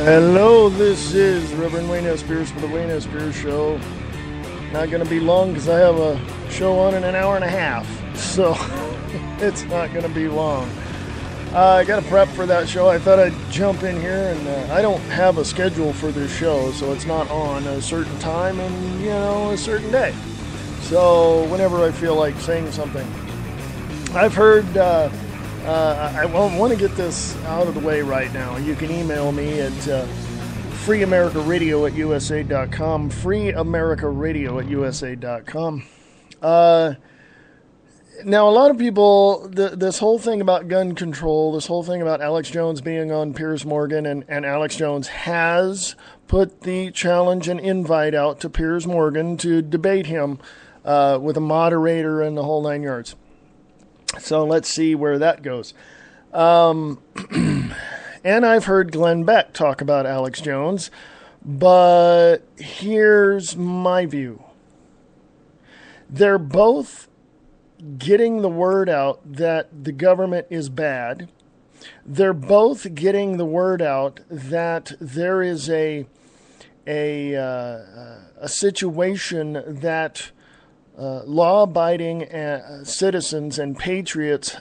Hello, this is Reverend Wayne S. Pierce for the Wayne S. Pierce Show. Not going to be long because I have a show on in an hour and a half, so it's not going to be long. I got to prep for that show. I thought I'd jump in here, and I don't have a schedule for this show, so it's not on a certain time and, a certain day. So whenever I feel like saying something. I've heard... I want to get this out of the way right now. You can email me at freeamericaradio@usa.com, freeamericaradio@usa.com. Now, a lot of people, this whole thing about gun control, this whole thing about Alex Jones being on Piers Morgan, and Alex Jones has put the challenge and invite out to Piers Morgan to debate him with a moderator and the whole nine yards. So let's see where that goes. And I've heard Glenn Beck talk about Alex Jones, but here's my view. They're both getting the word out that the government is bad. They're both getting the word out that there is a situation that law-abiding citizens and patriots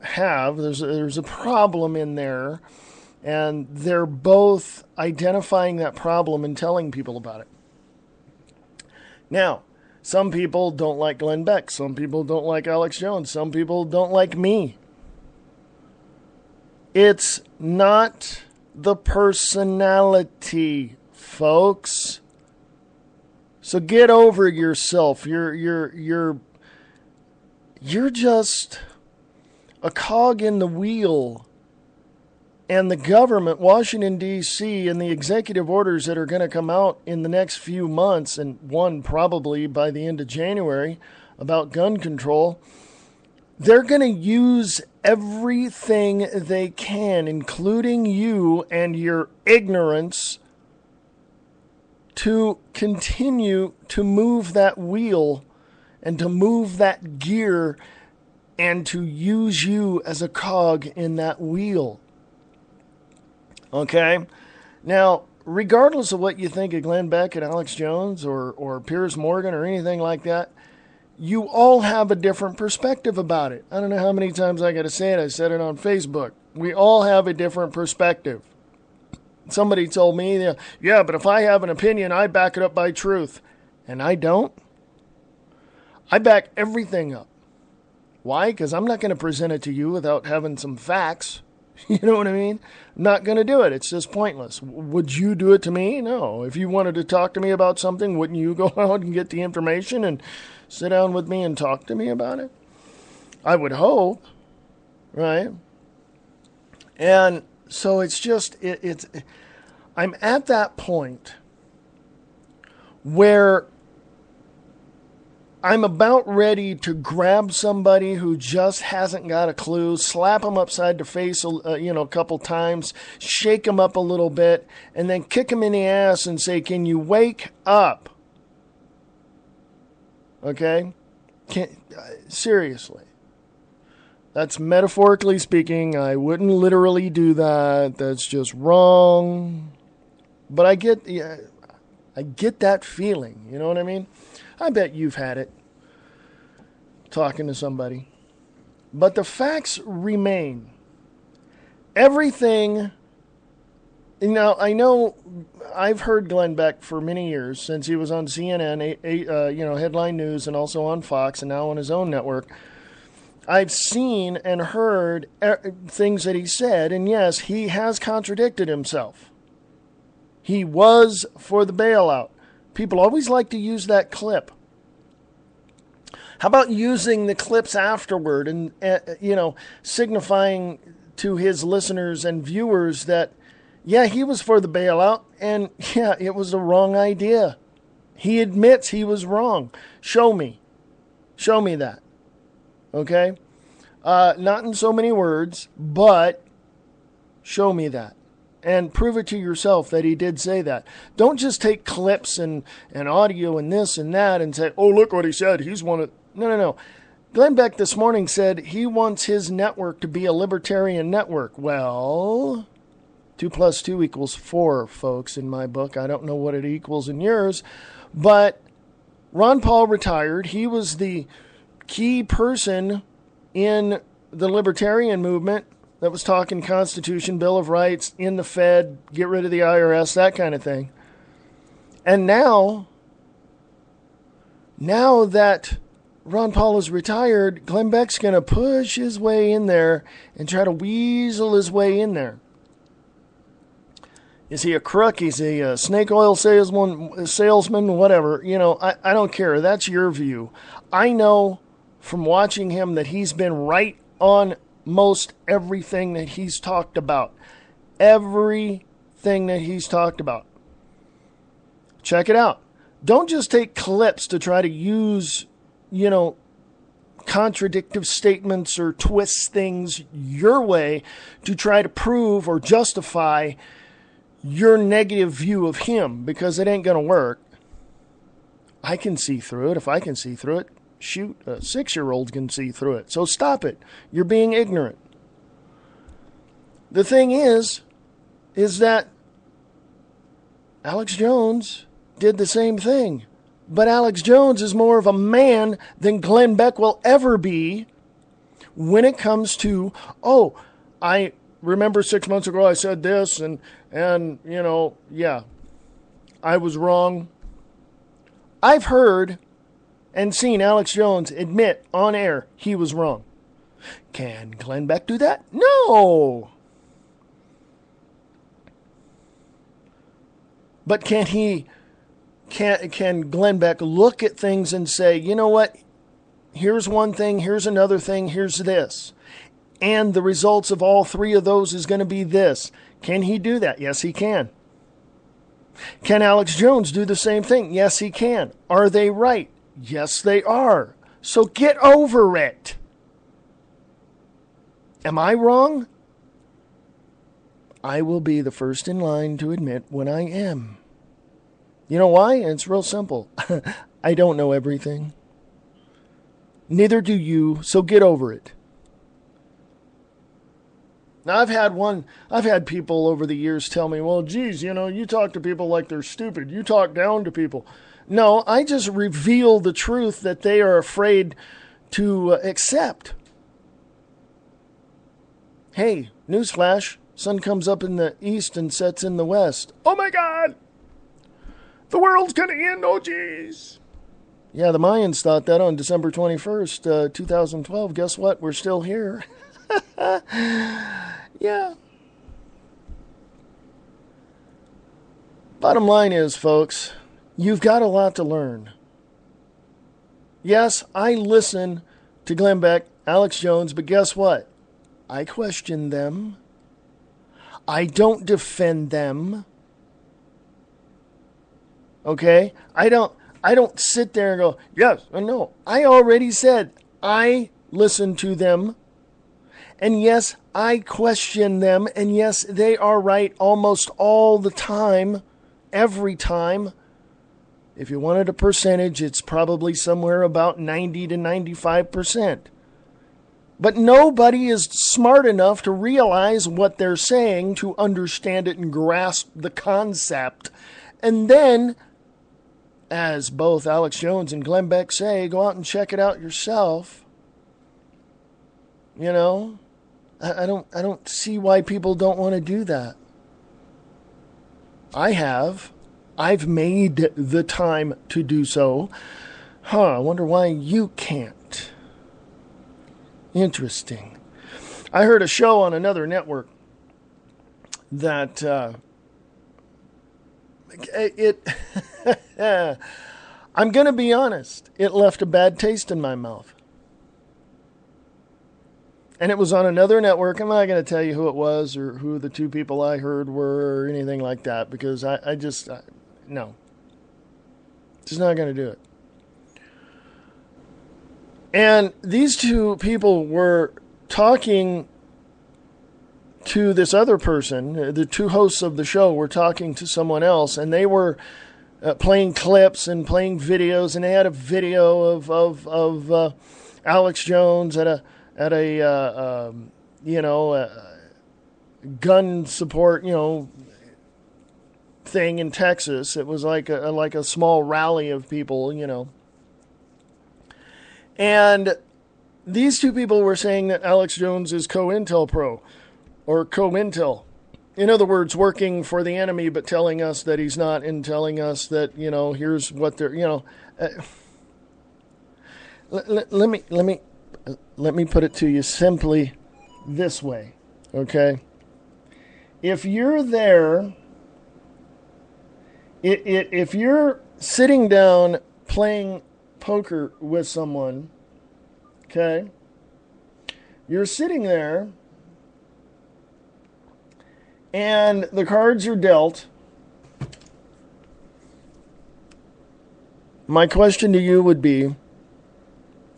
have. There's a problem in there, and they're both identifying that problem and telling people about it. Now, some people don't like Glenn Beck. Some people don't like Alex Jones. Some people don't like me. It's not the personality, folks. So get over yourself. You're just a cog in the wheel. And the government, Washington, D.C., and the executive orders that are going to come out in the next few months, and one probably by the end of January, about gun control, they're going to use everything they can, including you and your ignorance, to continue to move that wheel and to move that gear and to use you as a cog in that wheel. Okay? Now, regardless of what you think of Glenn Beck and Alex Jones or Piers Morgan or anything like that, you all have a different perspective about it. I don't know how many times I got to say it. I said it on Facebook. We all have a different perspective. Somebody told me, yeah, but if I have an opinion, I back it up by truth. And I don't. I back everything up. Why? Because I'm not going to present it to you without having some facts. You know what I mean? I'm not going to do it. It's just pointless. Would you do it to me? No. If you wanted to talk to me about something, wouldn't you go out and get the information and sit down with me and talk to me about it? I would hope. Right? And so it's just, I'm at that point where I'm about ready to grab somebody who just hasn't got a clue, slap them upside the face, a couple times, shake them up a little bit, and then kick them in the ass and say, can you wake up? Okay? Seriously. That's metaphorically speaking. I wouldn't literally do that. That's just wrong. But I get that feeling. You know what I mean? I bet you've had it talking to somebody. But the facts remain. Everything. Now, I know I've heard Glenn Beck for many years, since he was on CNN, Headline News, and also on Fox, and now on his own network. I've seen and heard things that he said, and yes, he has contradicted himself. He was for the bailout. People always like to use that clip. How about using the clips afterward and, signifying to his listeners and viewers that, Yeah, he was for the bailout, and yeah, it was the wrong idea. He admits he was wrong. Show me. Show me that. Okay? Not in so many words, but show me that. And prove it to yourself that he did say that. Don't just take clips and audio and this and that and say, oh, look what he said. He's one of... No. Glenn Beck this morning said he wants his network to be a libertarian network. Well, 2 + 2 = 4, folks, in my book. I don't know what it equals in yours. But Ron Paul retired. He was the key person in the libertarian movement that was talking Constitution, Bill of Rights, in the Fed, get rid of the IRS, that kind of thing. And now that Ron Paul is retired, Glenn Beck's going to push his way in there and try to weasel his way in there. Is he a crook? Is he a snake oil salesman, whatever? You know, I don't care. That's your view. I know from watching him that he's been right on most everything that he's talked about. Everything that he's talked about. Check it out. Don't just take clips to try to use, contradictive statements or twist things your way to try to prove or justify your negative view of him, because it ain't going to work. I can see through it. If I can see through it, shoot, a 6-year-old can see through it. So stop it. You're being ignorant. The thing is that Alex Jones did the same thing. But Alex Jones is more of a man than Glenn Beck will ever be when it comes to, I remember 6 months ago I said this and I was wrong. I've heard and seen Alex Jones admit on air he was wrong. Can Glenn Beck do that? No. But can Glenn Beck look at things and say, you know what? Here's one thing, here's another thing, here's this. And the results of all three of those is going to be this. Can he do that? Yes, he can. Can Alex Jones do the same thing? Yes, he can. Are they right? Yes, they are. So get over it. Am I wrong? I will be the first in line to admit when I am. You know why? It's real simple. I don't know everything. Neither do you, so get over it. Now, I've had people over the years tell me, well, geez, you talk to people like they're stupid. You talk down to people. No, I just reveal the truth that they are afraid to accept. Hey, newsflash, sun comes up in the east and sets in the west. Oh my God! The world's gonna end, oh geez! Yeah, the Mayans thought that on December 21st, 2012. Guess what? We're still here. Yeah. Bottom line is, folks, you've got a lot to learn. Yes, I listen to Glenn Beck, Alex Jones, but guess what? I question them. I don't defend them. Okay? I don't sit there and go, yes or no. I already said I listen to them. And yes, I question them. And yes, they are right almost all the time. Every time. If you wanted a percentage, it's probably somewhere about 90 to 95%. But nobody is smart enough to realize what they're saying, to understand it and grasp the concept. And then, as both Alex Jones and Glenn Beck say, go out and check it out yourself. You know, I don't see why people don't want to do that. I've made the time to do so. I wonder why you can't. Interesting. I heard a show on another network that I'm going to be honest, it left a bad taste in my mouth. And it was on another network. I'm not going to tell you who it was or who the two people I heard were or anything like that, because no. Just not going to do it. And these two people were talking to this other person. The two hosts of the show were talking to someone else, and they were playing clips and playing videos, and they had a video of Alex Jones at a gun support, thing in Texas. It was like a small rally of people, And these two people were saying that Alex Jones is COINTELPRO, or COINTEL. In other words, working for the enemy, but telling us that he's not, and telling us that, here's what they're, let me put it to you simply this way, okay? If you're there, if you're sitting down playing poker with someone, okay, you're sitting there, and the cards are dealt. My question to you would be,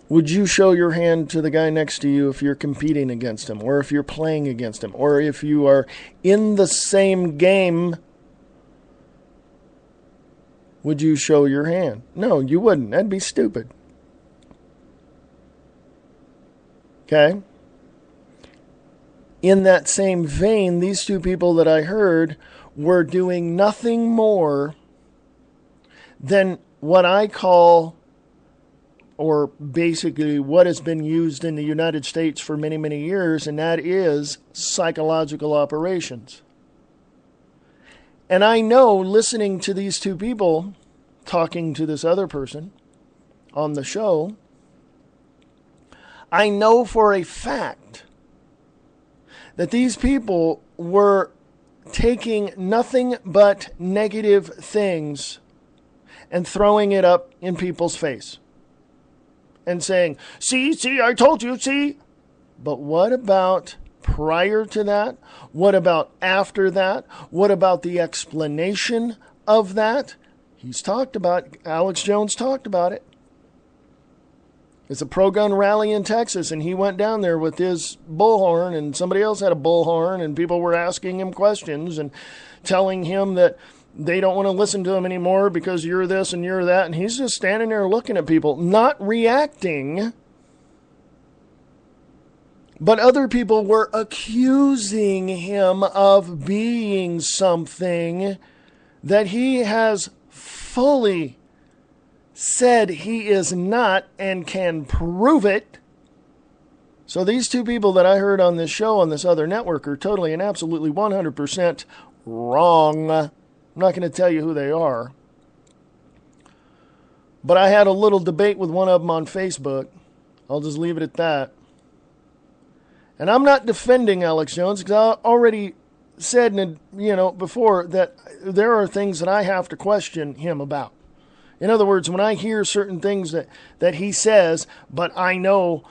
would you show your hand to the guy next to you if you're competing against him, or if you're playing against him, or if you are in the same game? Would you show your hand? No, you wouldn't. That'd be stupid. Okay? In that same vein, these two people that I heard were doing nothing more than what I call, or basically what has been used in the United States for many, many years, and that is psychological operations. And I know, listening to these two people talking to this other person on the show, I know for a fact that these people were taking nothing but negative things and throwing it up in people's face and saying, see, I told you, see. But what about prior to that? What about after that? What about the explanation of that? Alex Jones talked about it. It's a pro-gun rally in Texas, and he went down there with his bullhorn, and somebody else had a bullhorn, and people were asking him questions and telling him that they don't want to listen to him anymore because you're this and you're that, and he's just standing there looking at people, not reacting. But other people were accusing him of being something that he has fully said he is not, and can prove it. So these two people that I heard on this show on this other network are totally and absolutely 100% wrong. I'm not going to tell you who they are. But I had a little debate with one of them on Facebook. I'll just leave it at that. And I'm not defending Alex Jones, because I already said, before, that there are things that I have to question him about. In other words, when I hear certain things that he says, but I know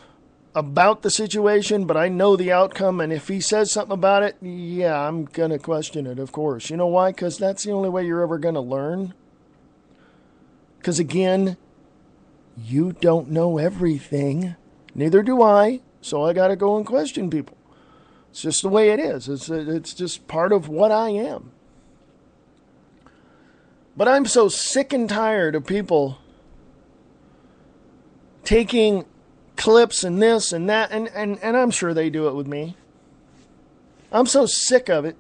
about the situation, but I know the outcome, and if he says something about it, yeah, I'm going to question it, of course. You know why? Because that's the only way you're ever going to learn. Because again, you don't know everything. Neither do I. So I got to go and question people. It's just the way it is. It's just part of what I am. But I'm so sick and tired of people taking clips and this and that, and I'm sure they do it with me. I'm so sick of it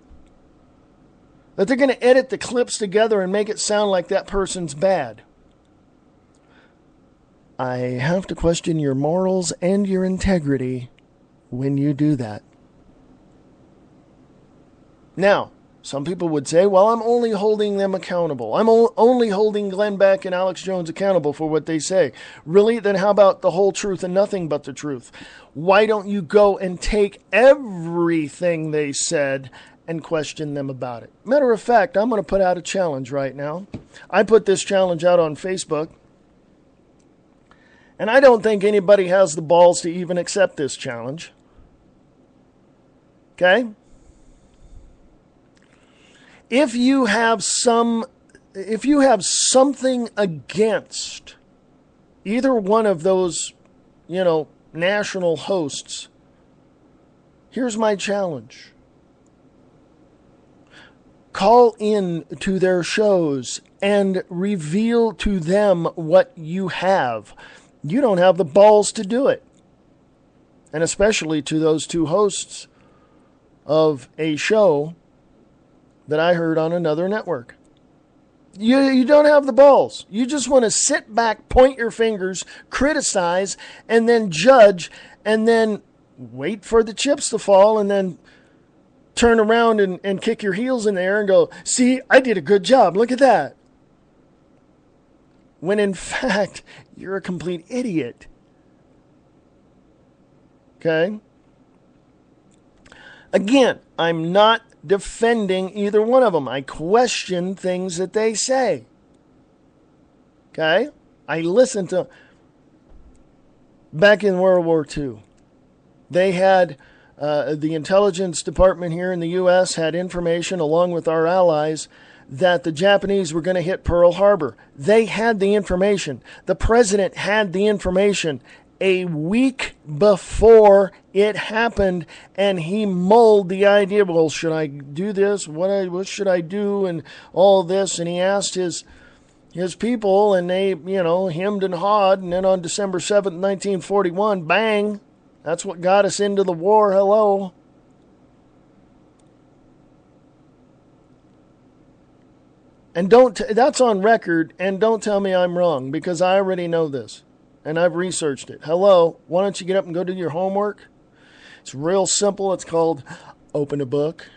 that they're going to edit the clips together and make it sound like that person's bad. I have to question your morals and your integrity when you do that. Now, some people would say, well, I'm only holding them accountable. I'm only holding Glenn Beck and Alex Jones accountable for what they say. Really? Then how about the whole truth and nothing but the truth? Why don't you go and take everything they said and question them about it? Matter of fact, I'm going to put out a challenge right now. I put this challenge out on Facebook, and I don't think anybody has the balls to even accept this challenge. Okay? If you have something against either one of those, national hosts, here's my challenge. Call in to their shows and reveal to them what you have. You don't have the balls to do it. And especially to those two hosts of a show that I heard on another network. You don't have the balls. You just want to sit back, point your fingers, criticize, and then judge, and then wait for the chips to fall, and then turn around and kick your heels in the air and go, see, I did a good job. Look at that. When in fact, you're a complete idiot. Okay? Again, I'm not defending either one of them. I question things that they say. Okay? I listen to... Back in World War II, they had... the intelligence department here in the U.S. had information, along with our allies, that the Japanese were going to hit Pearl Harbor. They had the information. The president had the information a week before it happened, and he mulled the idea, well, should I do this? What should I do? And all this. And he asked his people, and they, hemmed and hawed. And then on December 7th, 1941, bang, that's what got us into the war. Hello. And that's on record, and don't tell me I'm wrong, because I already know this, and I've researched it. Hello, why don't you get up and go do your homework? It's real simple. It's called open a book.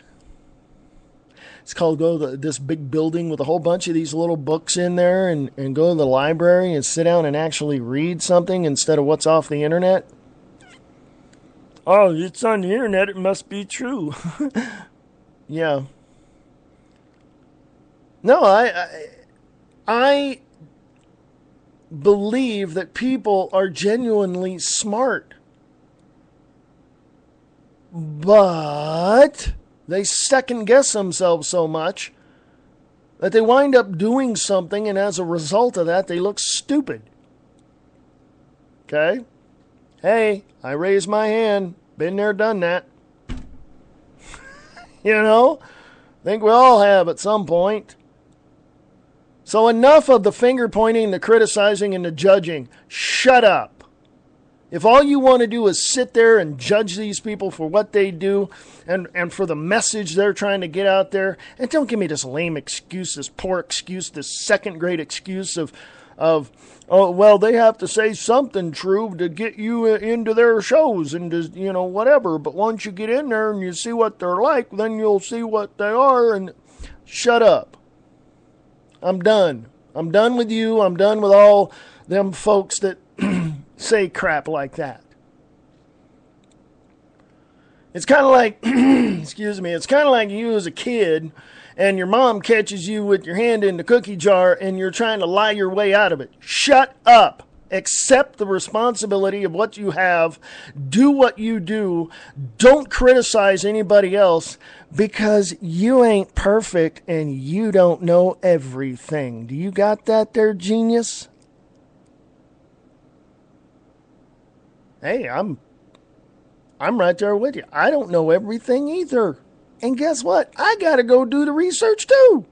It's called go to this big building with a whole bunch of these little books in there, and go to the library and sit down and actually read something instead of what's off the internet. Oh, it's on the internet. It must be true. Yeah. No, I believe that people are genuinely smart. But they second guess themselves so much that they wind up doing something, and as a result of that, they look stupid. Okay? Hey, I raised my hand. Been there, done that. Think we all have at some point. So enough of the finger pointing, the criticizing, and the judging. Shut up. If all you want to do is sit there and judge these people for what they do and for the message they're trying to get out there, and don't give me this lame excuse, this poor excuse, this second-grade excuse of oh, well, they have to say something true to get you into their shows and whatever. But once you get in there and you see what they're like, then you'll see what they are. And shut up. I'm done. I'm done with you. I'm done with all them folks that say crap like that. It's kind of like, excuse me, it's kind of like you as a kid and your mom catches you with your hand in the cookie jar and you're trying to lie your way out of it. Shut up. Accept the responsibility of what you have. Do what you do. Don't criticize anybody else, because you ain't perfect and you don't know everything. Do you got that there, genius? Hey, I'm right there with you. I don't know everything either. And guess what? I got to go do the research too.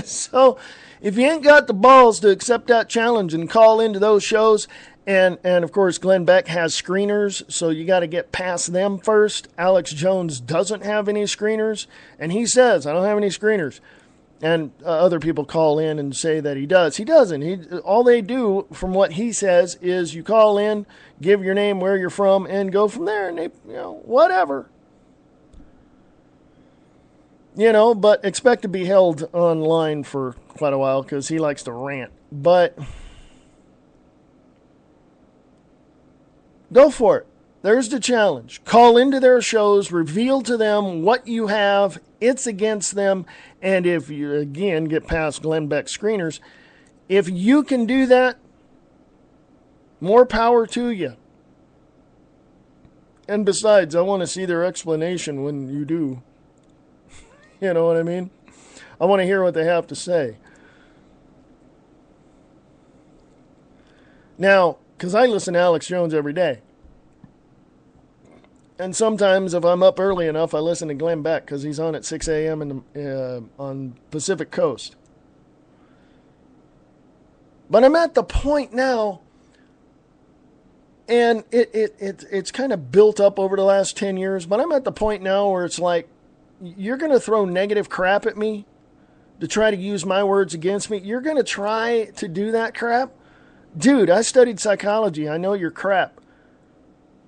So, if you ain't got the balls to accept that challenge and call into those shows, and of course Glenn Beck has screeners, so you got to get past them first. Alex Jones doesn't have any screeners, and he says, I don't have any screeners. And other people call in and say that he does. He doesn't. All they do, from what he says, is you call in, give your name, where you're from, and go from there. And they, whatever. But expect to be held online for quite a while because he likes to rant. But go for it. There's the challenge. Call into their shows, reveal to them what you have. It's against them. And if you, again, get past Glenn Beck screeners, if you can do that, more power to you. And besides, I want to see their explanation when you do. You know what I mean? I want to hear what they have to say. Now, because I listen to Alex Jones every day. And sometimes if I'm up early enough, I listen to Glenn Beck because he's on at 6 a.m. On Pacific Coast. But I'm at the point now, and it's kind of built up over the last 10 years, but I'm at the point now where it's like, you're going to throw negative crap at me to try to use my words against me? You're going to try to do that crap? Dude, I studied psychology. I know your crap.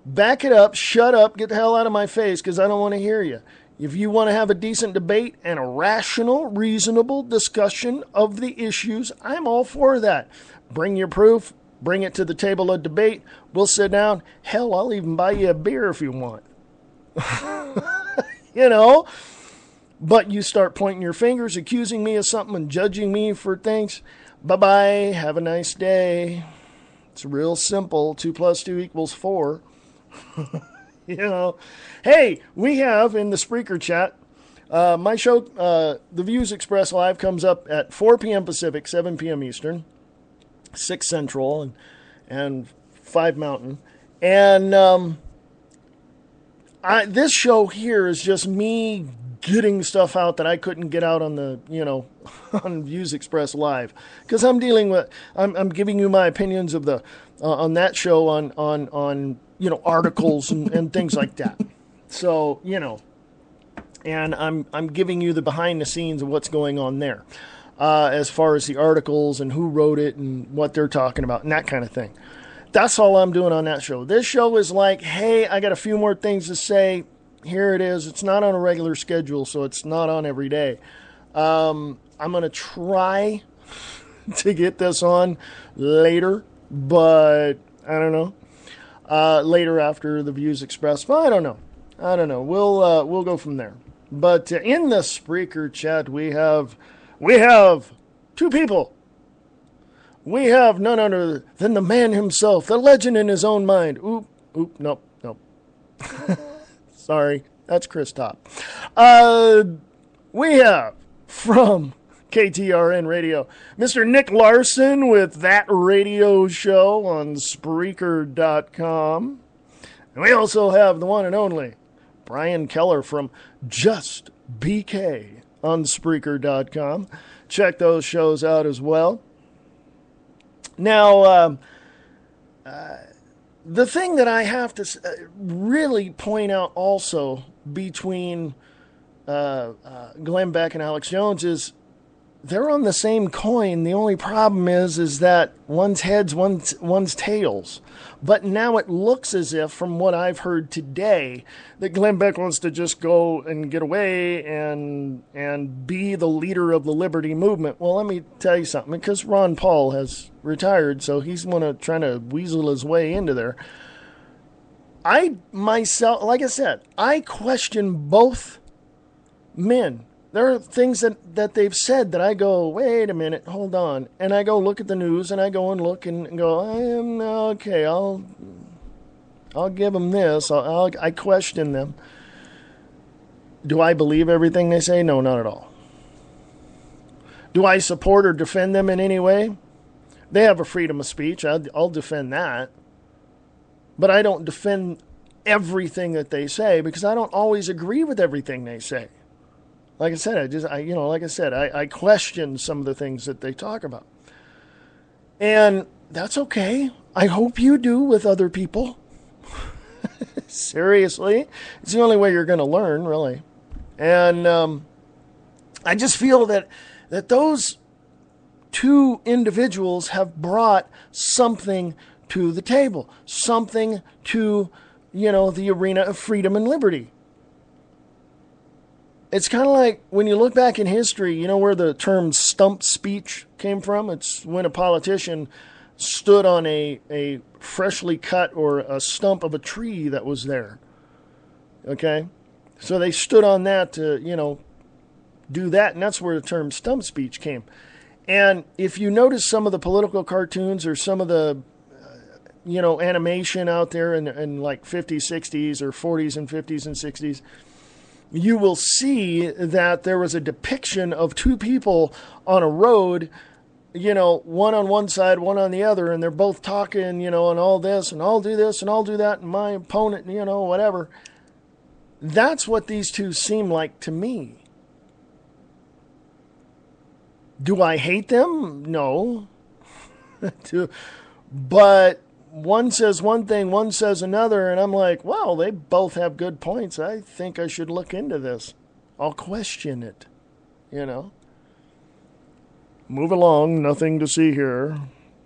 Back it up, shut up, get the hell out of my face because I don't want to hear you. If you want to have a decent debate and a rational, reasonable discussion of the issues, I'm all for that. Bring your proof, bring it to the table of debate. We'll sit down. Hell, I'll even buy you a beer if you want. You know? But you start pointing your fingers, accusing me of something and judging me for things. Bye-bye. Have a nice day. It's real simple. 2 + 2 = 4. You know, hey, we have in the Spreaker chat, my show, The Views Expressed Live, comes up at 4 p.m. Pacific, 7 p.m. Eastern, 6 Central, and 5 Mountain. And this show here is just me getting stuff out that I couldn't get out on the, on Views Expressed Live. Because I'm giving you my opinions of the, on that show on articles and things like that. So, and I'm giving you the behind the scenes of what's going on there, as far as the articles and who wrote it and what they're talking about and that kind of thing. That's all I'm doing on that show. This show is like, hey, I got a few more things to say. Here it is. It's not on a regular schedule, so it's not on every day. I'm going to try to get this on later, but I don't know. Later after the Views Expressed. Well, I don't know. We'll go from there. But in the Spreaker chat, we have 2 people. We have none other than the man himself, the legend in his own mind. Nope. Sorry, that's Chris Top. We have from KTRN Radio, Mr. Nick Larson with That Radio Show on Spreaker.com. And we also have the one and only Brian Keller from Just BK on Spreaker.com. Check those shows out as well. Now, the thing that I have to really point out also between Glenn Beck and Alex Jones is they're on the same coin. The only problem is that one's heads, one's tails. But now it looks as if, from what I've heard today, that Glenn Beck wants to just go and get away and be the leader of the liberty movement. Well, let me tell you something, because Ron Paul has retired, so he's trying to weasel his way into there. I myself, like I said, I question both men. There are things that they've said that I go, wait a minute, hold on. And I go look at the news and I go and look and go, okay, I'll give them this. I question them. Do I believe everything they say? No, not at all. Do I support or defend them in any way? They have a freedom of speech. I'll defend that. But I don't defend everything that they say because I don't always agree with everything they say. Like I said, I question some of the things that they talk about. And that's okay. I hope you do with other people. Seriously. It's the only way you're going to learn, really. And I just feel that those 2 individuals have brought something to the table. Something to, the arena of freedom and liberty. It's kind of like when you look back in history, where the term stump speech came from? It's when a politician stood on a freshly cut or a stump of a tree that was there. Okay? So they stood on that to, do that, and that's where the term stump speech came. And if you notice some of the political cartoons or some of the animation out there in like 50s, 60s, or 40s and 50s and 60s, you will see that there was a depiction of two people on a road, one on one side, one on the other, and they're both talking, and all this, and I'll do this, and I'll do that, and my opponent, whatever. That's what these two seem like to me. Do I hate them? No. But one says one thing, one says another, and I'm like, wow, they both have good points. I think I should look into this. I'll question it, Move along, nothing to see here.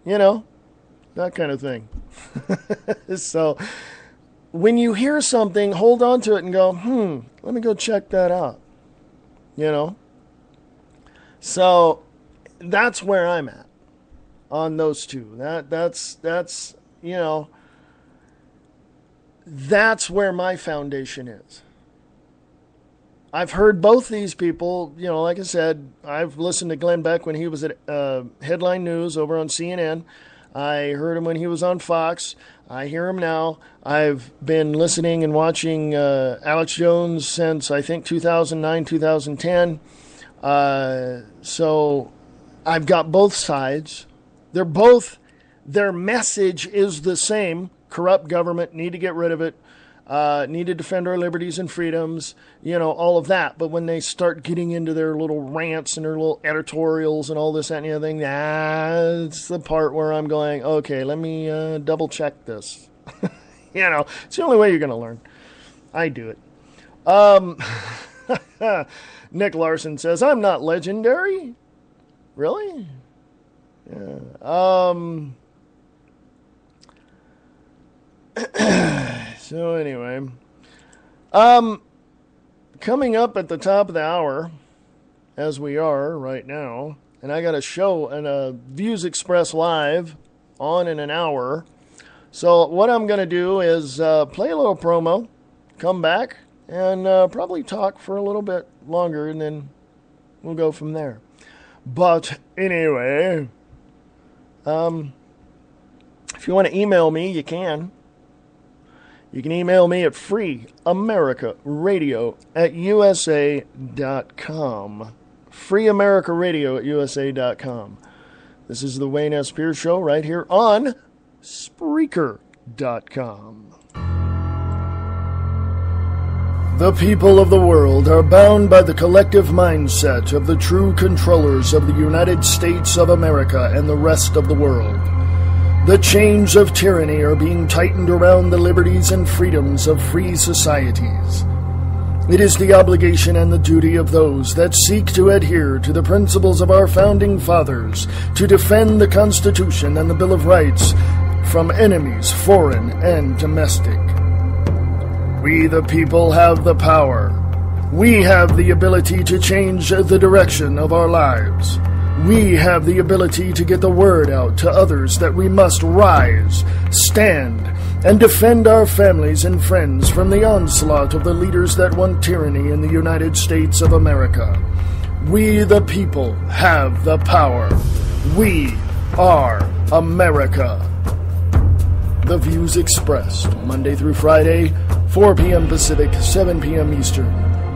That kind of thing. So when you hear something, hold on to it and go, let me go check that out. So that's where I'm at on those two. That's that's where my foundation is. I've heard both these people, like I said, I've listened to Glenn Beck when he was at Headline News over on CNN. I heard him when he was on Fox. I hear him now. I've been listening and watching Alex Jones since, I think, 2009, 2010. So I've got both sides. Their message is the same. Corrupt government, need to get rid of it. Need to defend our liberties and freedoms, all of that. But when they start getting into their little rants and their little editorials and all this, that, and the other thing, that's the part where I'm going, okay, let me double check this. It's the only way you're going to learn. I do it. Nick Larson says, I'm not legendary. Really? Yeah. So anyway, coming up at the top of the hour, as we are right now, and I got a show and a Views Express Live on in an hour. So what I'm going to do is play a little promo, come back, and probably talk for a little bit longer, and then we'll go from there. But anyway, if you want to email me, you can. You can email me at freeamericaradio@usa.com. freeamericaradio@usa.com. This is the Wayne S. Pierce Show right here on Spreaker.com. The people of the world are bound by the collective mindset of the true controllers of the United States of America and the rest of the world. The chains of tyranny are being tightened around the liberties and freedoms of free societies. It is the obligation and the duty of those that seek to adhere to the principles of our founding fathers to defend the Constitution and the Bill of Rights from enemies, foreign and domestic. We the people have the power. We have the ability to change the direction of our lives. We have the ability to get the word out to others that we must rise, stand, and defend our families and friends from the onslaught of the leaders that want tyranny in the United States of America. We the people have the power. We are America. The views expressed Monday through Friday, 4 p.m. Pacific, 7 p.m. Eastern,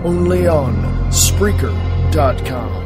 only on Spreaker.com.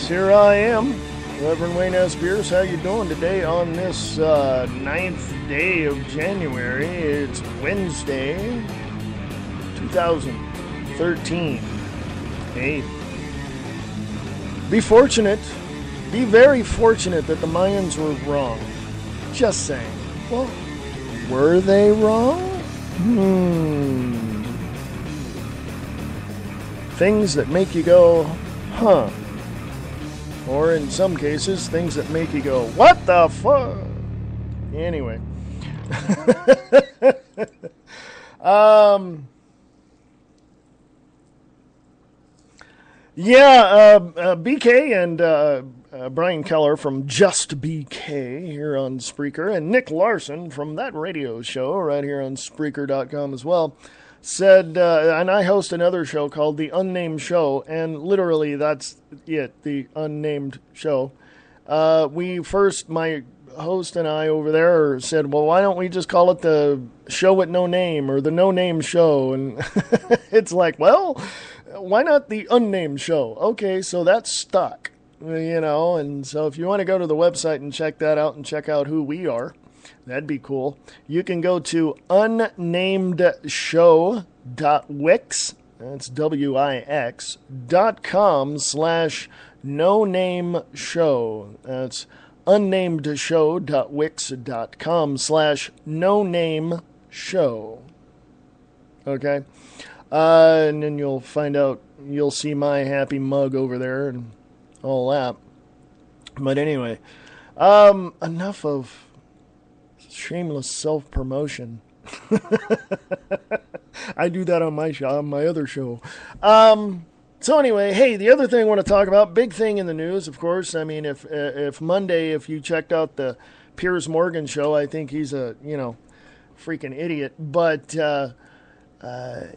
Here I am, Reverend Wayne S. Pierce. How you doing today on this 9th day of January? It's Wednesday, 2013. Hey, be fortunate, be very fortunate that the Mayans were wrong. Just saying. Well, were they wrong? Things that make you go, huh? Or in some cases, things that make you go, what the fuck? Anyway, BK and Brian Keller from Just BK here on Spreaker, and Nick Larson from that radio show right here on Spreaker.com as well, said, and I host another show called The Unnamed Show, and literally that's it, The Unnamed Show. My host and I over there said, well, why don't we just call it The Show with No Name or The No Name Show? And it's like, well, why not The Unnamed Show? Okay, so that's stuck, and so if you want to go to the website and check that out and check out who we are, that'd be cool. You can go to unnamedshow.wix, that's wix.com/no-name-show. That's unnamedshow.wix.com/no-name-show. Okay? And then you'll see my happy mug over there and all that. But anyway, enough of shameless self-promotion. I do that on my show, on my other show. So anyway, hey, the other thing I want to talk about, big thing in the news, of course. I mean, if Monday, if you checked out the Piers Morgan show, I think he's a, freaking idiot. But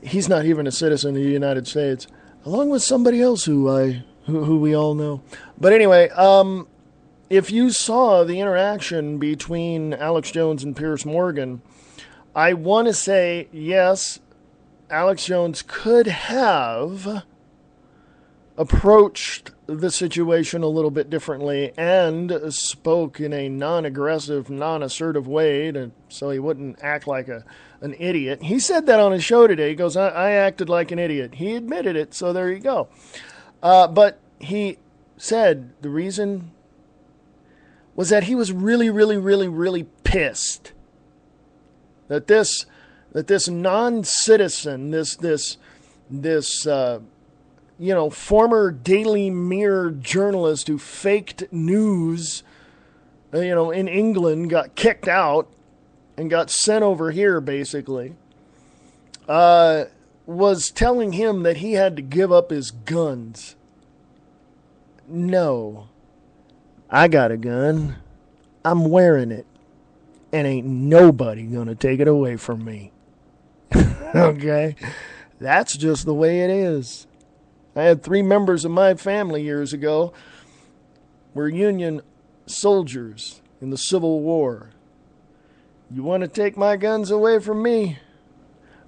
he's not even a citizen of the United States, along with somebody else who we all know. But anyway, if you saw the interaction between Alex Jones and Piers Morgan, I want to say, yes, Alex Jones could have approached the situation a little bit differently and spoke in a non-aggressive, non-assertive way so he wouldn't act like an idiot. He said that on his show today. He goes, I acted like an idiot. He admitted it, so there you go. But he said the reason was that he was really, really, really, really pissed that this non-citizen, this former Daily Mirror journalist who faked news, in England, got kicked out and got sent over here, basically, was telling him that he had to give up his guns. No. I got a gun. I'm wearing it. And ain't nobody gonna take it away from me. Okay? That's just the way it is. I had 3 members of my family years ago were Union soldiers in the Civil War. You want to take my guns away from me?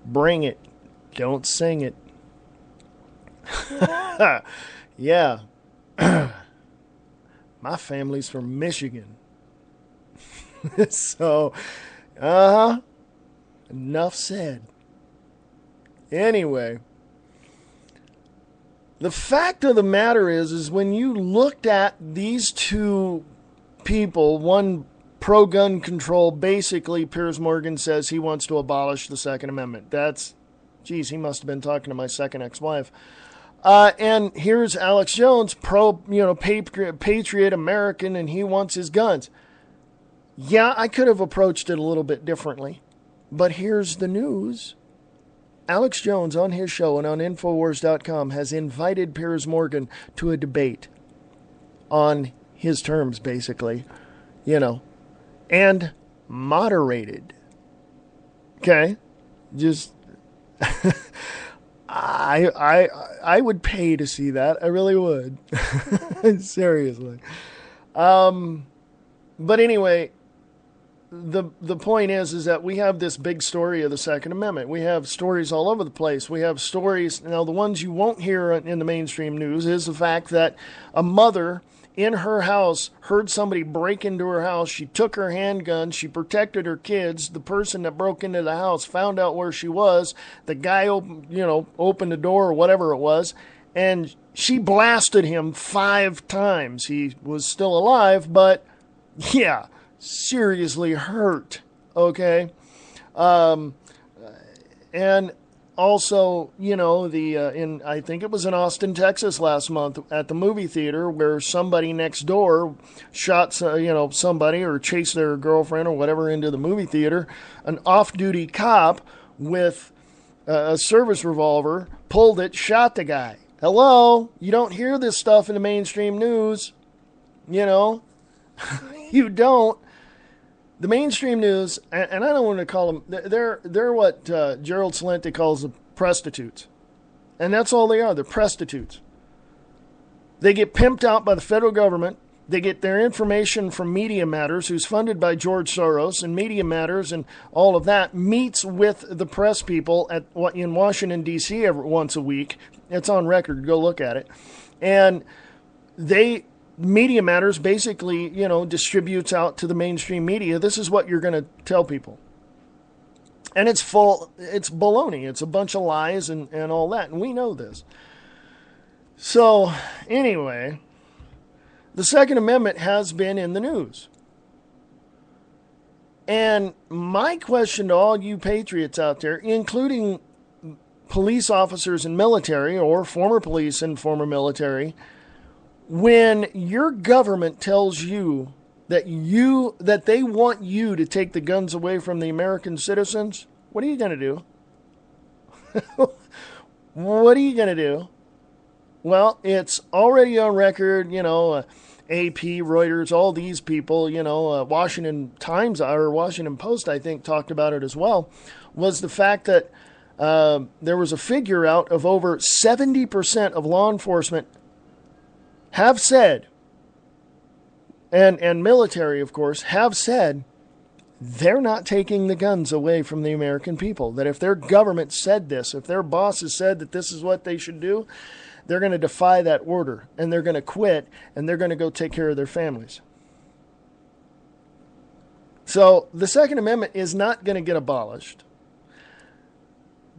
Bring it. Don't sing it. Yeah. My family's from Michigan. So, enough said. Anyway, the fact of the matter is when you looked at these two people, one pro-gun control, basically Piers Morgan says he wants to abolish the Second Amendment. He must have been talking to my second ex-wife. And here's Alex Jones, patriot American, and he wants his guns. Yeah, I could have approached it a little bit differently, but here's the news. Alex Jones on his show and on Infowars.com has invited Piers Morgan to a debate on his terms, basically, and moderated. Okay? Just... I would pay to see that. I really would. Seriously. But anyway, the point is that we have this big story of the Second Amendment. We have stories all over the place. We have stories. Now, the ones you won't hear in the mainstream news is the fact that a mother in her house heard somebody break into her house. She took her handgun. She protected her kids. The person that broke into the house found out where she was. The guy opened the door or whatever it was, and she blasted him 5 times. He was still alive, but yeah, seriously hurt. Okay, and also, I think it was in Austin, Texas last month at the movie theater where somebody next door shot, somebody or chased their girlfriend or whatever into the movie theater. An off-duty cop with a service revolver pulled it, shot the guy. Hello? You don't hear this stuff in the mainstream news. You don't. The mainstream news, and I don't want to call them, they're what Gerald Celente calls the prostitutes. And that's all they are. They're prostitutes. They get pimped out by the federal government. They get their information from Media Matters, who's funded by George Soros, and Media Matters and all of that meets with the press people in Washington, D.C. once a week. It's on record. Go look at it. And Media Matters basically, distributes out to the mainstream media. This is what you're going to tell people. And it's baloney. It's a bunch of lies and all that. And we know this. So, anyway, the Second Amendment has been in the news. And my question to all you patriots out there, including police officers and military, or former police and former military, when your government tells you that they want you to take the guns away from the American citizens, what are you going to do? What are you going to do? Well, it's already on record, AP, Reuters, all these people, Washington Times or Washington Post, I think, talked about it as well, was the fact that there was a figure out of over 70% of law enforcement have said, and military, of course, have said they're not taking the guns away from the American people. That if their government said this, if their bosses said that this is what they should do, they're going to defy that order, and they're going to quit, and they're going to go take care of their families. So the Second Amendment is not going to get abolished.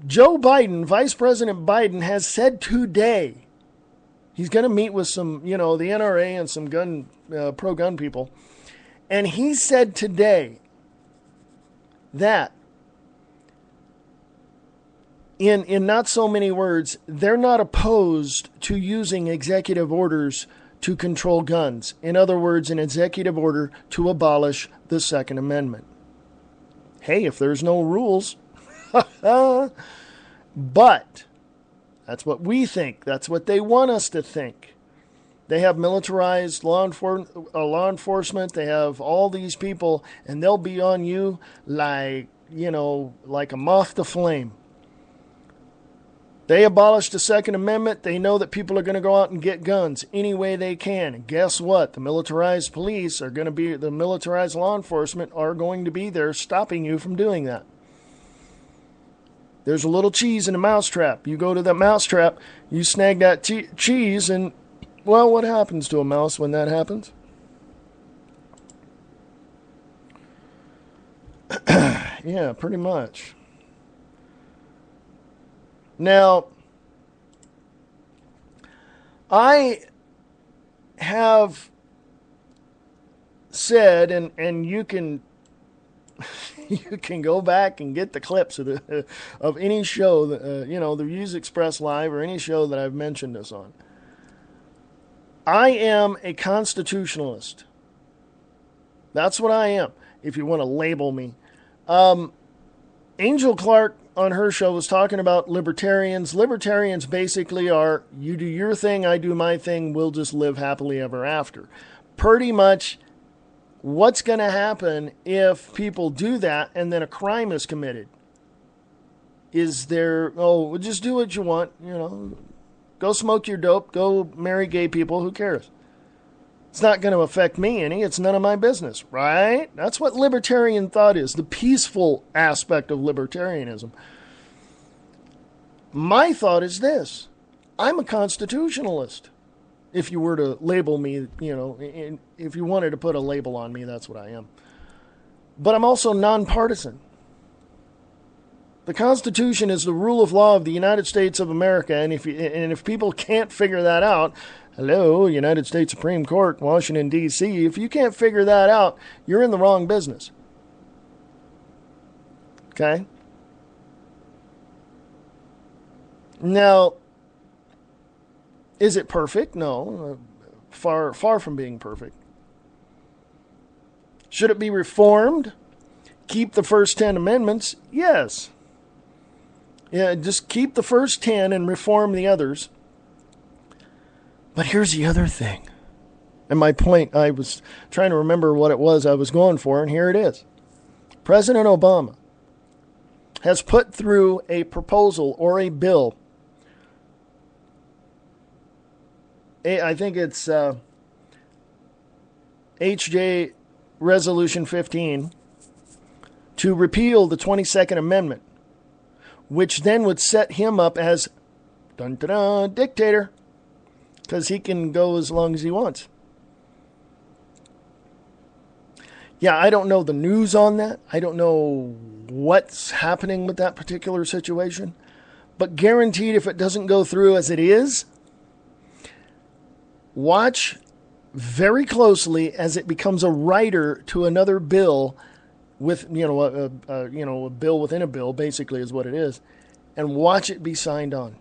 Joe Biden, Vice President Biden, has said today he's going to meet with some, the NRA and some pro-gun people. And he said today that, in not so many words, they're not opposed to using executive orders to control guns. In other words, an executive order to abolish the Second Amendment. Hey, if there's no rules. But that's what we think. That's what they want us to think. They have militarized law enforcement. They have all these people, and they'll be on you like a moth to flame. They abolished the Second Amendment. They know that people are going to go out and get guns any way they can. And guess what? The militarized police are going to be, the militarized law enforcement are going to be there stopping you from doing that. There's a little cheese in a mousetrap. You go to that mousetrap, you snag that cheese, and, well, what happens to a mouse when that happens? Yeah, pretty much. Now, I have said, and you can you can go back and get the clips of any show, the Views Express Live or any show that I've mentioned this on. I am a constitutionalist. That's what I am, if you want to label me. Angel Clark on her show was talking about libertarians. Libertarians basically are, you do your thing, I do my thing, we'll just live happily ever after. Pretty much what's going to happen if people do that and then a crime is committed? Is there, well, just do what you want, go smoke your dope, go marry gay people, who cares? It's not going to affect me any. It's none of my business, right? That's what libertarian thought is, the peaceful aspect of libertarianism. My thought is this. I'm a constitutionalist. If you were to label me, if you wanted to put a label on me, that's what I am. But I'm also nonpartisan. The Constitution is the rule of law of the United States of America, and if people can't figure that out, hello, United States Supreme Court, Washington, D.C., if you can't figure that out, you're in the wrong business. Okay? Now, is it perfect? No. Far from being perfect. Should it be reformed? Keep the first 10 amendments? Yes. Yeah, just keep the first 10 and reform the others. But here's the other thing. And my point, I was trying to remember what it was I was going for, and here it is. President Obama has put through a proposal or a bill. I think it's HJ Resolution 15 to repeal the 22nd Amendment, which then would set him up as dictator, because he can go as long as he wants. Yeah, I don't know the news on that. I don't know what's happening with that particular situation. But guaranteed, if it doesn't go through as it is, watch very closely as it becomes a rider to another bill with, a bill within a bill, basically is what it is, and watch it be signed on.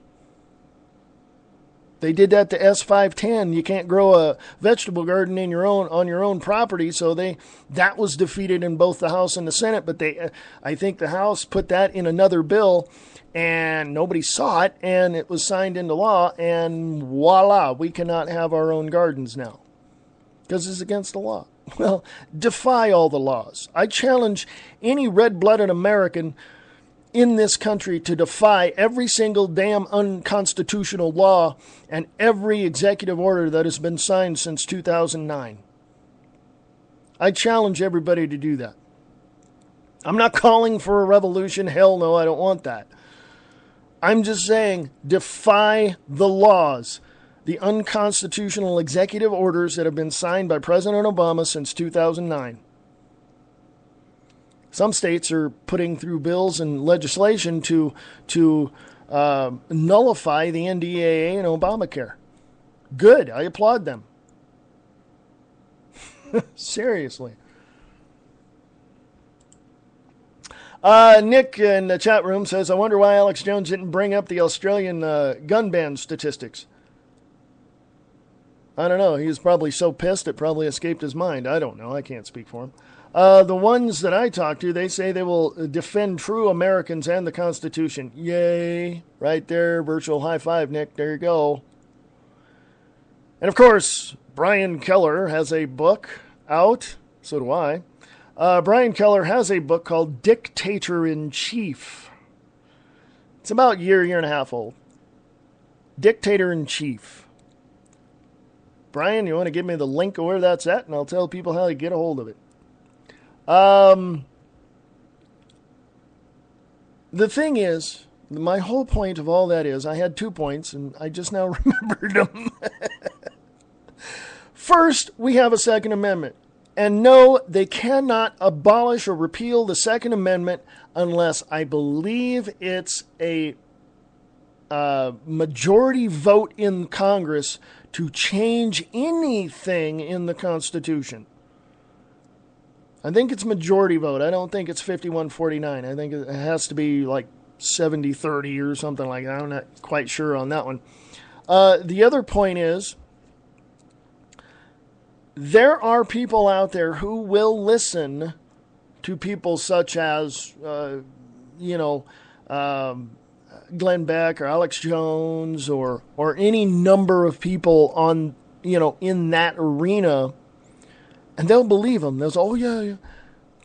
They did that to S510. You can't grow a vegetable garden on your own property, so that was defeated in both the House and the Senate. But I think the House put that in another bill, and nobody saw it, and it was signed into law, and voila, we cannot have our own gardens now because it's against the law. Well, defy all the laws. I challenge any red-blooded American in this country to defy every single damn unconstitutional law and every executive order that has been signed since 2009. I challenge everybody to do that. I'm not calling for a revolution. Hell no, I don't want that. I'm just saying defy the laws, the unconstitutional executive orders that have been signed by President Obama since 2009. Some states are putting through bills and legislation to nullify the NDAA and Obamacare. Good. I applaud them. Seriously. Nick in the chat room says, I wonder why Alex Jones didn't bring up the Australian gun ban statistics. I don't know. He was probably so pissed it probably escaped his mind. I don't know. I can't speak for him. The ones that I talk to, they say they will defend true Americans and the Constitution. Yay. Right there. Virtual high five, Nick. There you go. And of course, Brian Keller has a book out. So do I. Brian Keller has a book called Dictator in Chief. It's about year and a half old. Dictator in Chief. Brian, you want to give me the link of where that's at, and I'll tell people how to get a hold of it. The thing is, my whole point of all that is, I had 2 points, and I just now remembered them. First, we have a Second Amendment. And no, they cannot abolish or repeal the Second Amendment unless I believe it's a majority vote in Congress to change anything in the Constitution. I think it's majority vote. I don't think it's 51-49. I think it has to be like 70-30 or something like that. I'm not quite sure on that one. The other point is, there are people out there who will listen to people such as, Glenn Beck or Alex Jones or any number of people on, in that arena. And they'll believe them. They'll say, oh, yeah.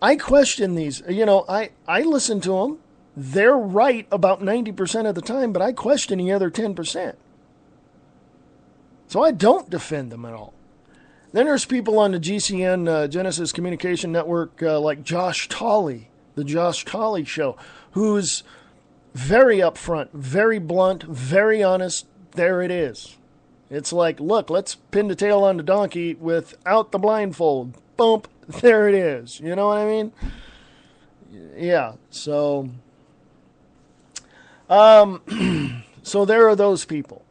I question these. I listen to them. They're right about 90% of the time, but I question the other 10%. So I don't defend them at all. Then there's people on the GCN, Genesis Communication Network, like Josh Tolley, the Josh Tolley Show, who's very upfront, very blunt, very honest. There it is. It's like, look, let's pin the tail on the donkey without the blindfold. Bump, there it is. You know what I mean? Yeah, so so there are those people.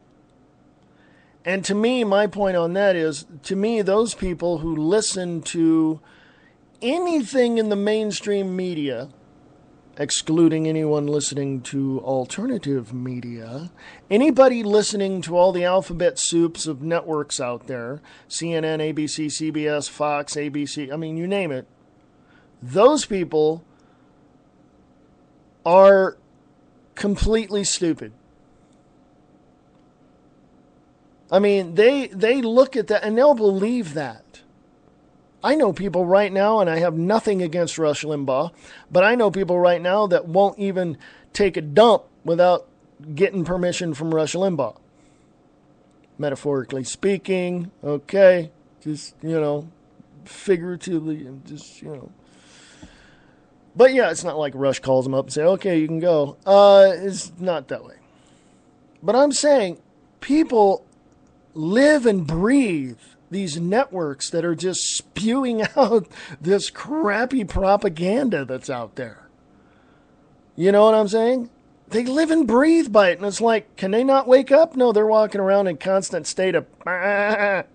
And to me, my point on that is, to me, those people who listen to anything in the mainstream media excluding anyone listening to alternative media, anybody listening to all the alphabet soups of networks out there, CNN, ABC, CBS, Fox, ABC, I mean, you name it, those people are completely stupid. I mean, they look at that and they'll believe that. I know people right now, and I have nothing against Rush Limbaugh, but I know people right now that won't even take a dump without getting permission from Rush Limbaugh. Metaphorically speaking, okay, just, figuratively, and just, But yeah, it's not like Rush calls them up and say, okay, you can go. It's not that way. But I'm saying people live and breathe these networks that are just spewing out this crappy propaganda that's out there. You know what I'm saying? They live and breathe by it. And it's like, can they not wake up? No, they're walking around in constant state of... They're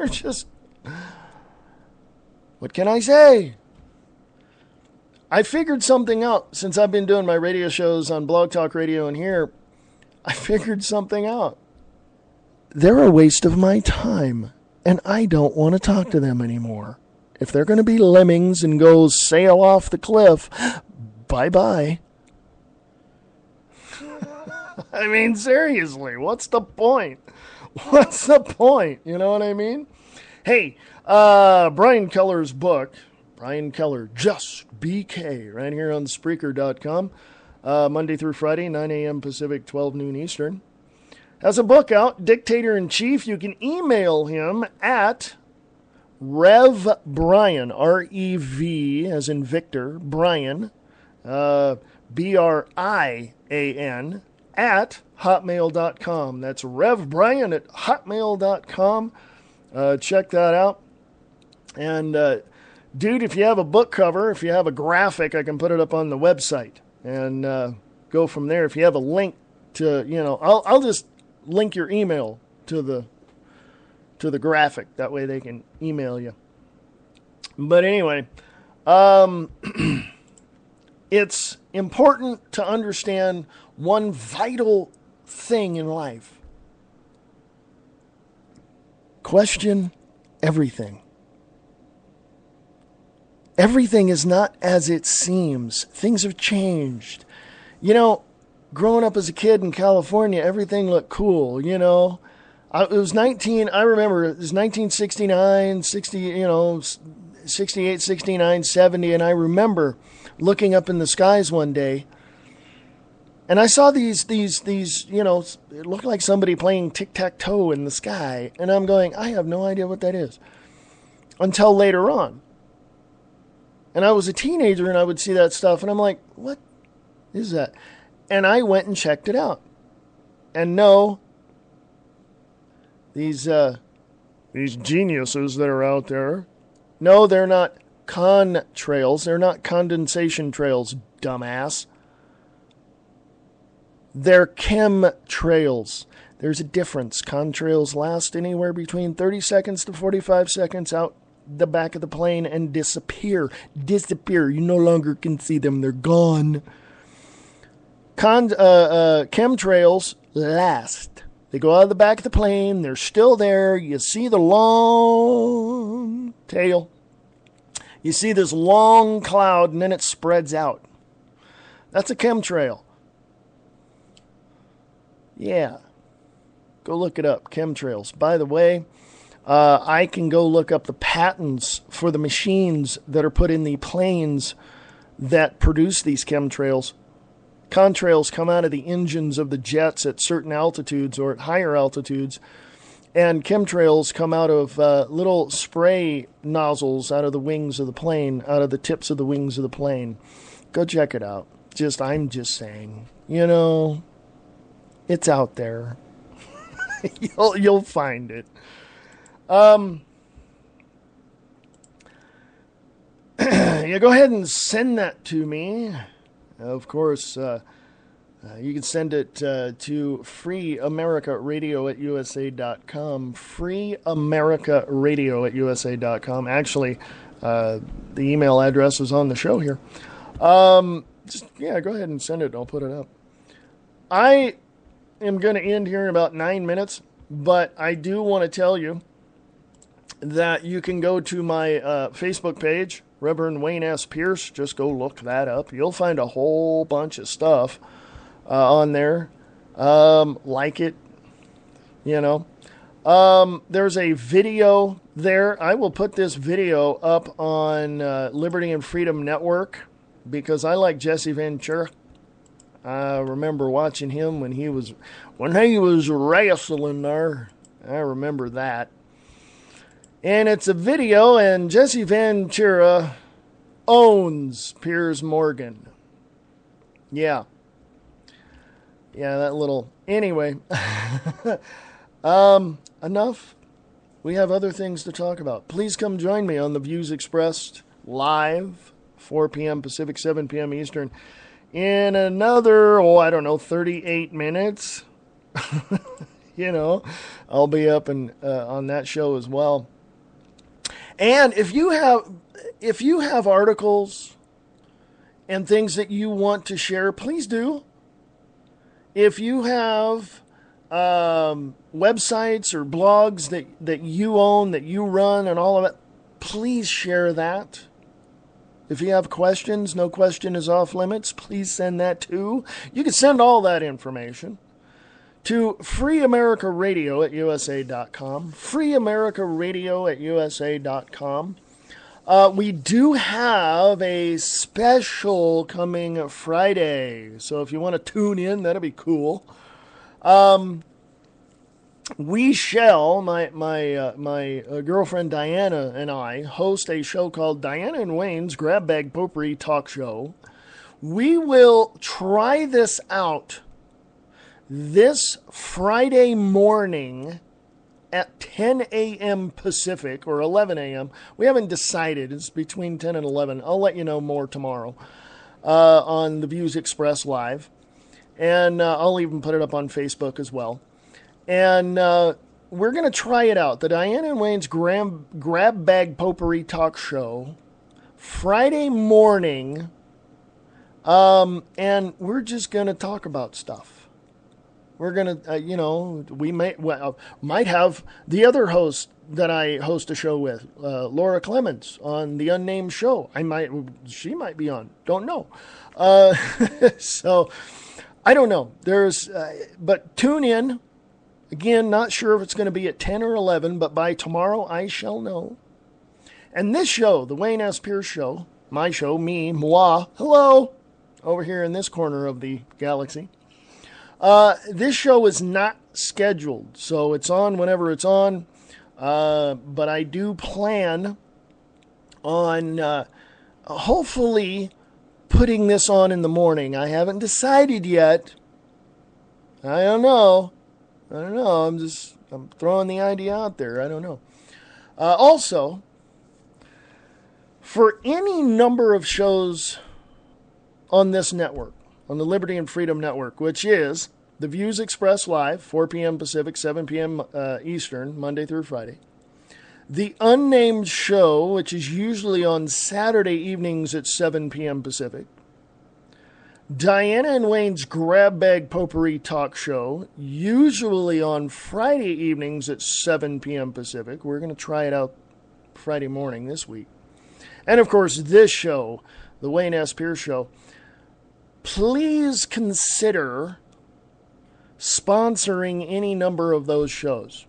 just... What can I say? I figured something out since I've been doing my radio shows on Blog Talk Radio and here. I figured something out. They're a waste of my time, and I don't want to talk to them anymore. If they're going to be lemmings and go sail off the cliff, bye-bye. I mean, seriously, what's the point? What's the point? You know what I mean? Hey, Brian Keller's book, Brian Keller, Just BK, right here on Spreaker.com, Monday through Friday, 9 a.m. Pacific, 12 noon Eastern. Has a book out, Dictator-in-Chief. You can email him at Rev Brian, R-E-V, as in Victor, Brian, B-R-I-A-N, at hotmail.com. That's Rev Brian at hotmail.com. Check that out. And, dude, if you have a book cover, if you have a graphic, I can put it up on the website and go from there. If you have a link to, I'll just link your email to the graphic. That way they can email you. But anyway, it's important to understand one vital thing in life. Question everything. Everything is not as it seems. Things have changed. Growing up as a kid in California, everything looked cool, It was 1969, 68, 69, 70, and I remember looking up in the skies one day, and I saw these, it looked like somebody playing tic-tac-toe in the sky, and I'm going, I have no idea what that is, until later on. And I was a teenager, and I would see that stuff, and I'm like, what is that? And I went and checked it out. And no, these geniuses that are out there, no, they're not contrails. They're not condensation trails, dumbass. They're chemtrails. There's a difference. Contrails last anywhere between 30 seconds to 45 seconds out the back of the plane and disappear. You no longer can see them. They're gone. Chemtrails last. They go out of the back of the plane. They're still there. You see the long tail. You see this long cloud, and then it spreads out. That's a chemtrail. Yeah. Go look it up. Chemtrails. By the way, I can go look up the patents for the machines that are put in the planes that produce these chemtrails. Contrails come out of the engines of the jets at certain altitudes or at higher altitudes, and chemtrails come out of little spray nozzles out of the wings of the plane, out of the tips of the wings of the plane. Go check it out. I'm just saying, it's out there. You'll find it. Yeah, go ahead and send that to me. Of course, you can send it to freeamericaradio@usa.com. freeamericaradio@usa.com. Actually, The email address is on the show here. Go ahead and send it. I'll put it up. I am going to end here in about 9 minutes, but I do want to tell you that you can go to my Facebook page, Reverend Wayne S. Pierce. Just go look that up. You'll find a whole bunch of stuff on there. Like it, there's a video there. I will put this video up on Liberty and Freedom Network because I like Jesse Ventura. I remember watching him when he was wrestling there. I remember that. And it's a video, and Jesse Ventura owns Piers Morgan. Yeah. Yeah, that little... Anyway. Enough. We have other things to talk about. Please come join me on The Views Expressed live, 4 p.m. Pacific, 7 p.m. Eastern, in another, 38 minutes. I'll be up and on that show as well. And if you have articles and things that you want to share, please do. If you have websites or blogs that you own, that you run, and all of it, please share that. If you have questions, no question is off limits. Please send that too. You can send all that information to freeamericaradio@usa.com. freeamericaradio@usa.com. We do have a special coming Friday, so if you want to tune in, that'll be cool. We shall, my girlfriend Diana and I, host a show called Diana and Wayne's Grab Bag Potpourri Talk Show. We will try this out this Friday morning at 10 a.m. Pacific or 11 a.m. We haven't decided. It's between 10 and 11. I'll let you know more tomorrow on the Views Express Live. And I'll even put it up on Facebook as well. And we're going to try it out. The Diana and Wayne's Grab Bag Potpourri Talk Show. Friday morning. And we're just going to talk about stuff. We're going to, we might have the other host that I host a show with, Laura Clemens, on the Unnamed Show. She might be on. Don't know. So, I don't know. But tune in. Again, not sure if it's going to be at 10 or 11, but by tomorrow I shall know. And this show, the Wayne S. Pierce Show, my show, moi, hello, over here in this corner of the galaxy. This show is not scheduled, so it's on whenever it's on. But I do plan on hopefully putting this on in the morning. I haven't decided yet. I don't know. I'm throwing the idea out there. I don't know. Also, for any number of shows on this network, on the Liberty and Freedom Network, which is The Views Express Live, 4 p.m. Pacific, 7 p.m. Eastern, Monday through Friday. The Unnamed Show, which is usually on Saturday evenings at 7 p.m. Pacific. Diana and Wayne's Grab Bag Potpourri Talk Show, usually on Friday evenings at 7 p.m. Pacific. We're going to try it out Friday morning this week. And, of course, this show, the Wayne S. Pierce Show. Please consider sponsoring any number of those shows.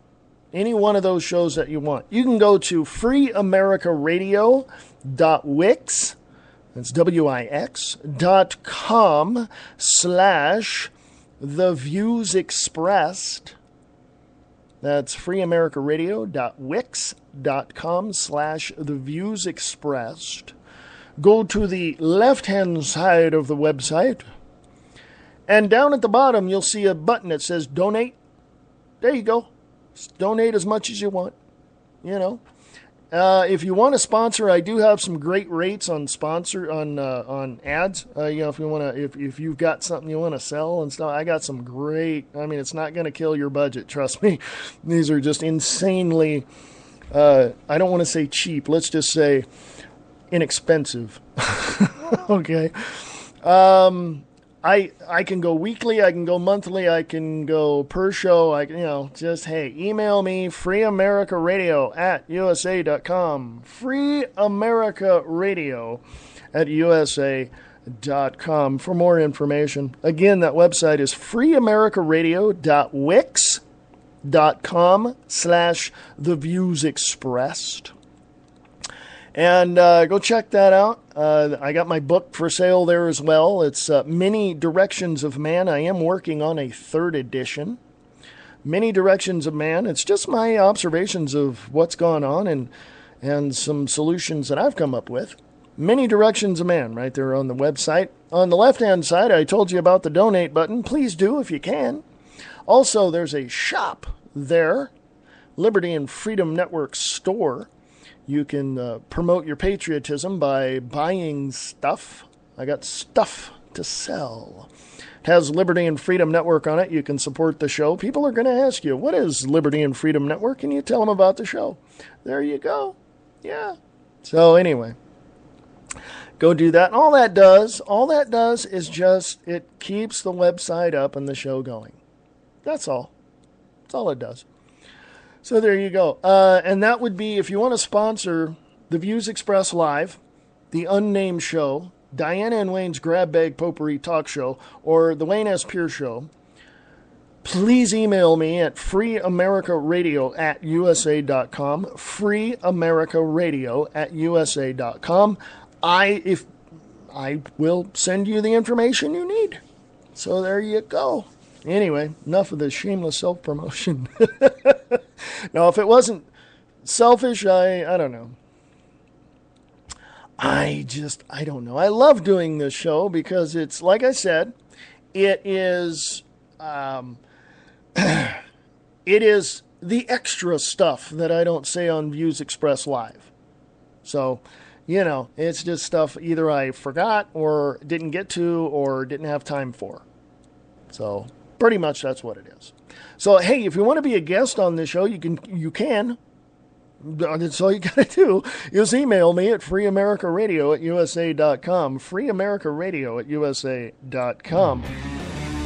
Any one of those shows that you want. You can go to freeamericaradio.wix, that's wix.com/theviewsexpressed. That's freeamericaradio.wix.com/theviewsexpressed. Go to the left-hand side of the website, and down at the bottom, you'll see a button that says Donate. There you go. Donate as much as you want, If you want to sponsor, I do have some great rates on on ads. If you want to, if you've got something you want to sell and stuff, I got some great. It's not going to kill your budget. Trust me. These are just insanely. I don't want to say cheap. Let's just say inexpensive. Okay. I can go weekly, I can go monthly, I can go per show. I can, just, hey, email me, freeamericaradio@usa.com. freeamericaradio@usa.com for more information. Again, that website is freeamericaradio.wix.com/theviewsexpressed. And go check that out. I got my book for sale there as well. It's Many Directions of Man. I am working on a third edition. Many Directions of Man. It's just my observations of what's gone on and some solutions that I've come up with. Many Directions of Man, right there on the website. On the left-hand side, I told you about the donate button. Please do if you can. Also, there's a shop there, Liberty and Freedom Network store. You can promote your patriotism by buying stuff. I got stuff to sell. It has Liberty and Freedom Network on it. You can support the show. People are going to ask you, what is Liberty and Freedom Network? And you tell them about the show. There you go. Yeah. So anyway, go do that. And all that does is just, it keeps the website up and the show going. That's all. That's all it does. So there you go. And that would be, if you want to sponsor The Views Express Live, The Unnamed Show, Diana and Wayne's Grab Bag Potpourri Talk Show, or The Wayne S. Pierce Show, please email me at freeamericaradio@usa.com, freeamericaradio@usa.com. I will send you the information you need. So there you go. Anyway, enough of this shameless self-promotion. Now, if it wasn't selfish, I don't know. I don't know. I love doing this show because it's, like I said, it is the extra stuff that I don't say on Views Express Live. So, it's just stuff either I forgot or didn't get to or didn't have time for. So, pretty much that's what it is. So, hey, if you want to be a guest on this show, you can. That's all you got to do is email me at freeamericaradio@usa.com. freeamericaradio@usa.com.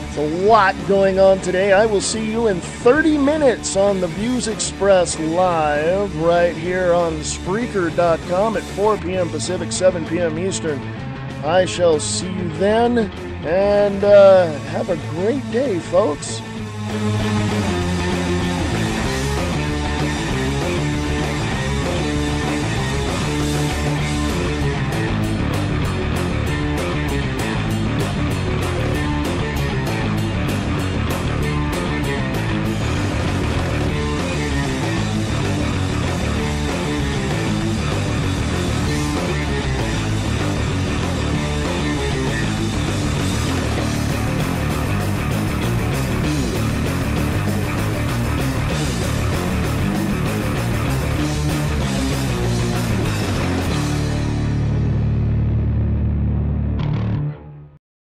It's a lot going on today. I will see you in 30 minutes on the Views Express Live right here on Spreaker.com at 4 p.m. Pacific, 7 p.m. Eastern. I shall see you then. And have a great day, folks.